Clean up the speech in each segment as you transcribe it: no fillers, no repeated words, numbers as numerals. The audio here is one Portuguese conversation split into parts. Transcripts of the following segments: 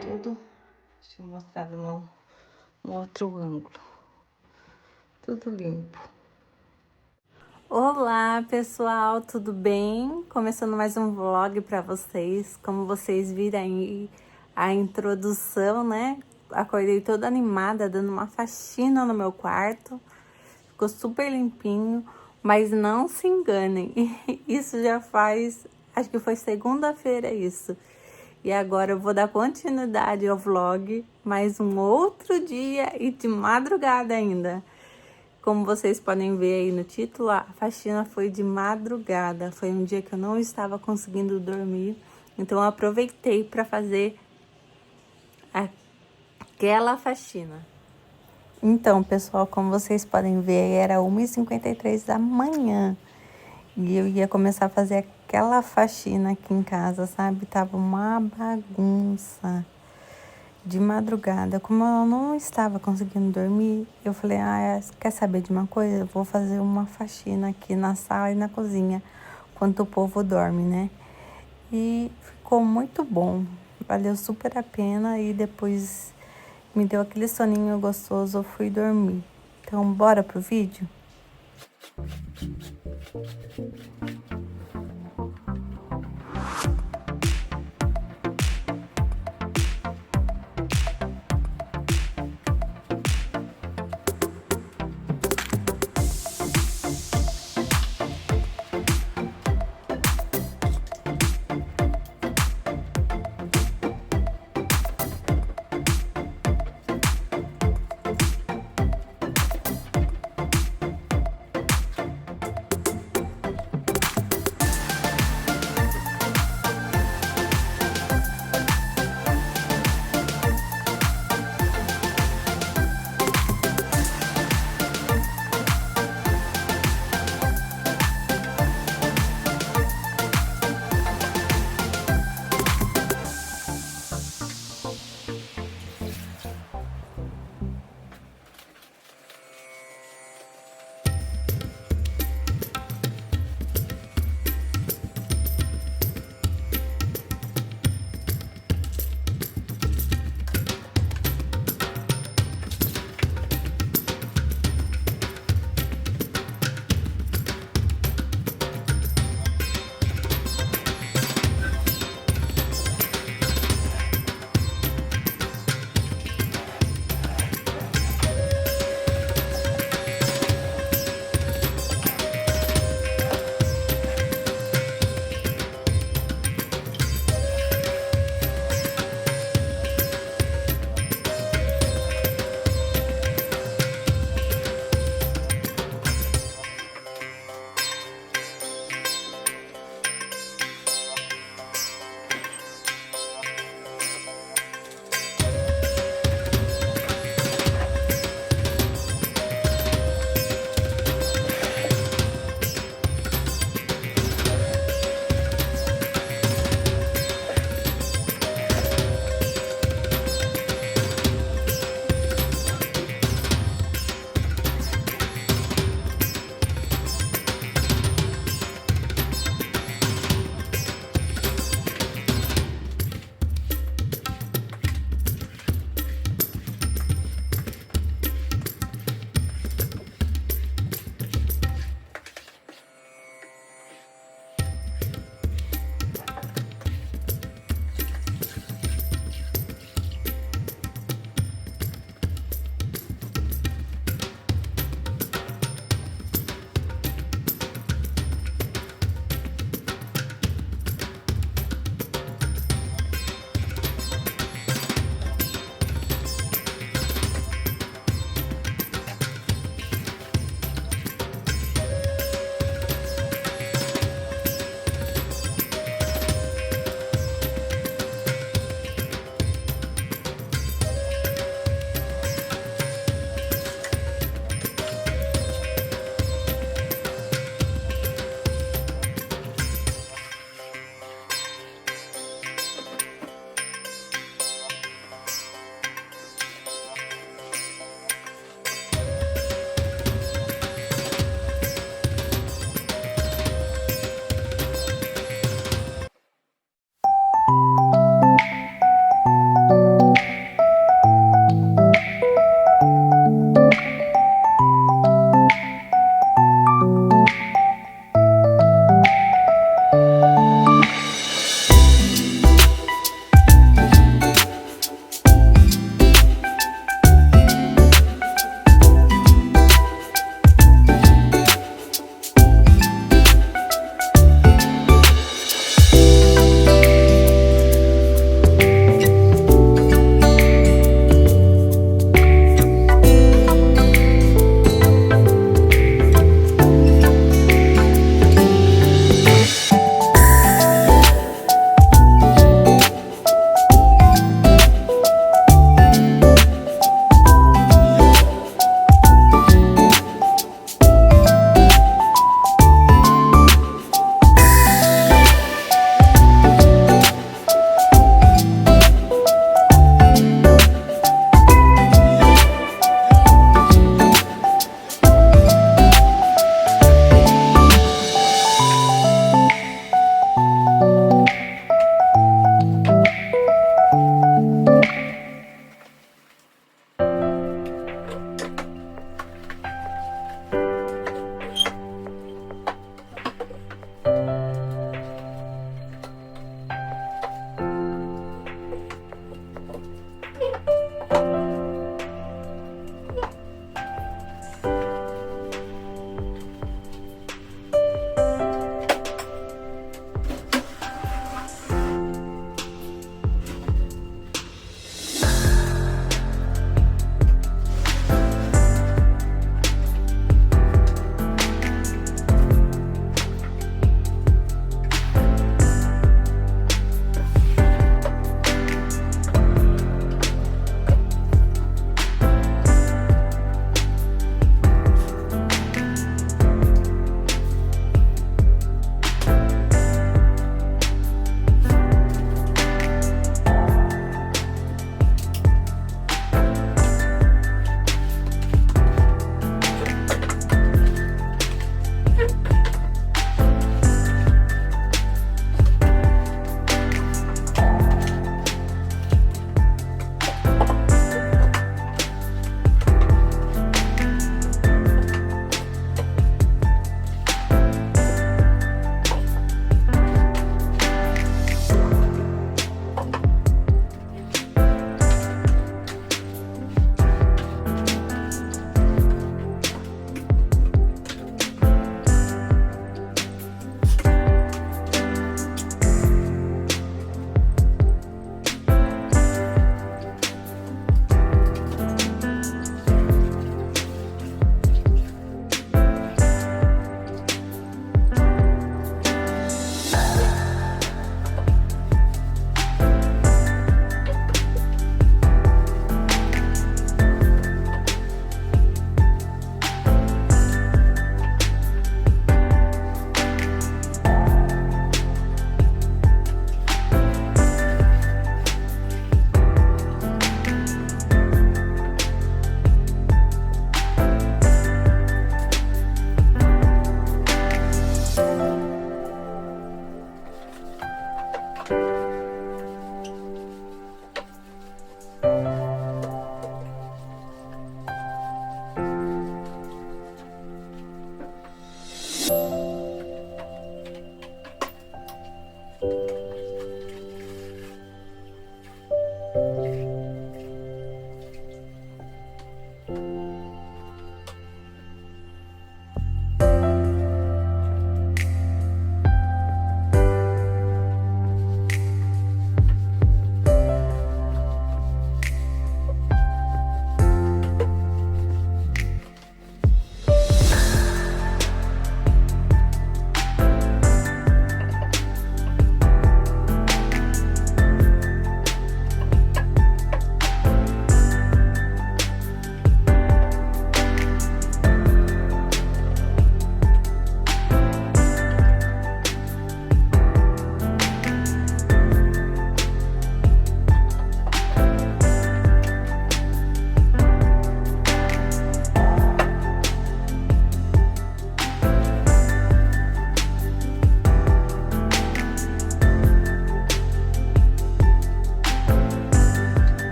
Tudo, deixa eu mostrar no outro ângulo. Tudo limpo. Olá pessoal, tudo bem? Começando mais um vlog para vocês. Como vocês viram aí a introdução, né? Acordei toda animada, dando uma faxina no meu quarto. Ficou super limpinho, mas não se enganem. Isso já faz, acho que foi segunda-feira isso. E agora eu vou dar continuidade ao vlog, mais um outro dia e de madrugada ainda. Como vocês podem ver aí no título, a faxina foi de madrugada. Foi um dia que eu não estava conseguindo dormir, então eu aproveitei para fazer aquela faxina. Então, pessoal, como vocês podem ver, era 1h53 da manhã. E eu ia começar a fazer aquela faxina aqui em casa, sabe? Tava uma bagunça de madrugada. Como eu não estava conseguindo dormir, eu falei, quer saber de uma coisa? Eu vou fazer uma faxina aqui na sala e na cozinha, enquanto o povo dorme, né? E ficou muito bom, valeu super a pena e depois me deu aquele soninho gostoso, eu fui dormir. Então, bora pro vídeo?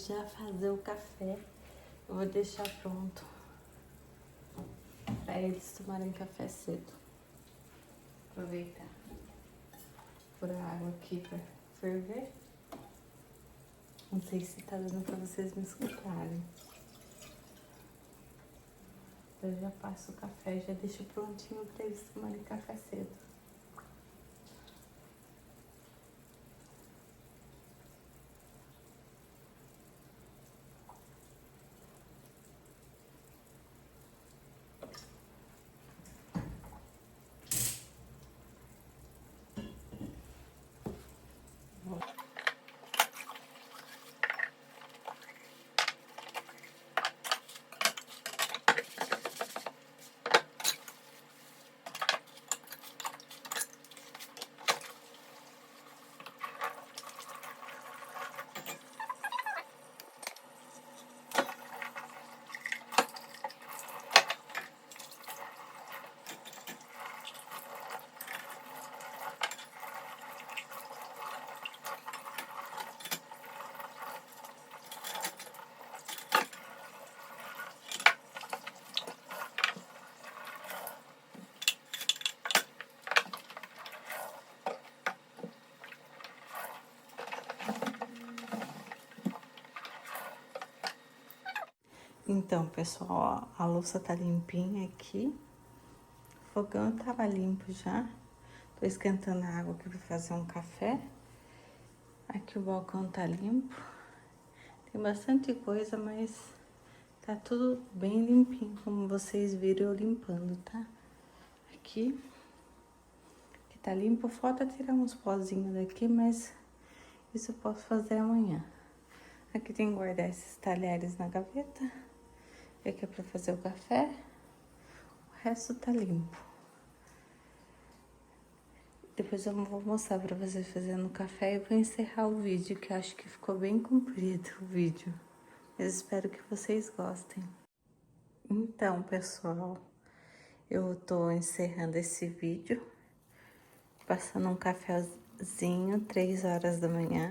já fazer o café. Eu vou deixar pronto para eles tomarem café cedo. Aproveitar. Pôr a água aqui para ferver. Não sei se tá dando para vocês me escutarem. Eu já passo o café, já deixo prontinho para eles tomarem café cedo. Então, pessoal, ó, a louça tá limpinha aqui. O fogão tava limpo já. Tô esquentando a água aqui pra fazer um café. Aqui o balcão tá limpo. Tem bastante coisa, mas tá tudo bem limpinho, como vocês viram eu limpando, tá? Aqui tá limpo, falta tirar uns pozinhos daqui, mas isso eu posso fazer amanhã. Aqui tem que guardar esses talheres na gaveta. Aqui é pra fazer o café. O resto tá limpo. Depois eu vou mostrar pra vocês fazendo o café e vou encerrar o vídeo, que eu acho que ficou bem comprido o vídeo. Mas espero que vocês gostem. Então, pessoal, eu tô encerrando esse vídeo, passando um cafezinho, 3 horas da manhã.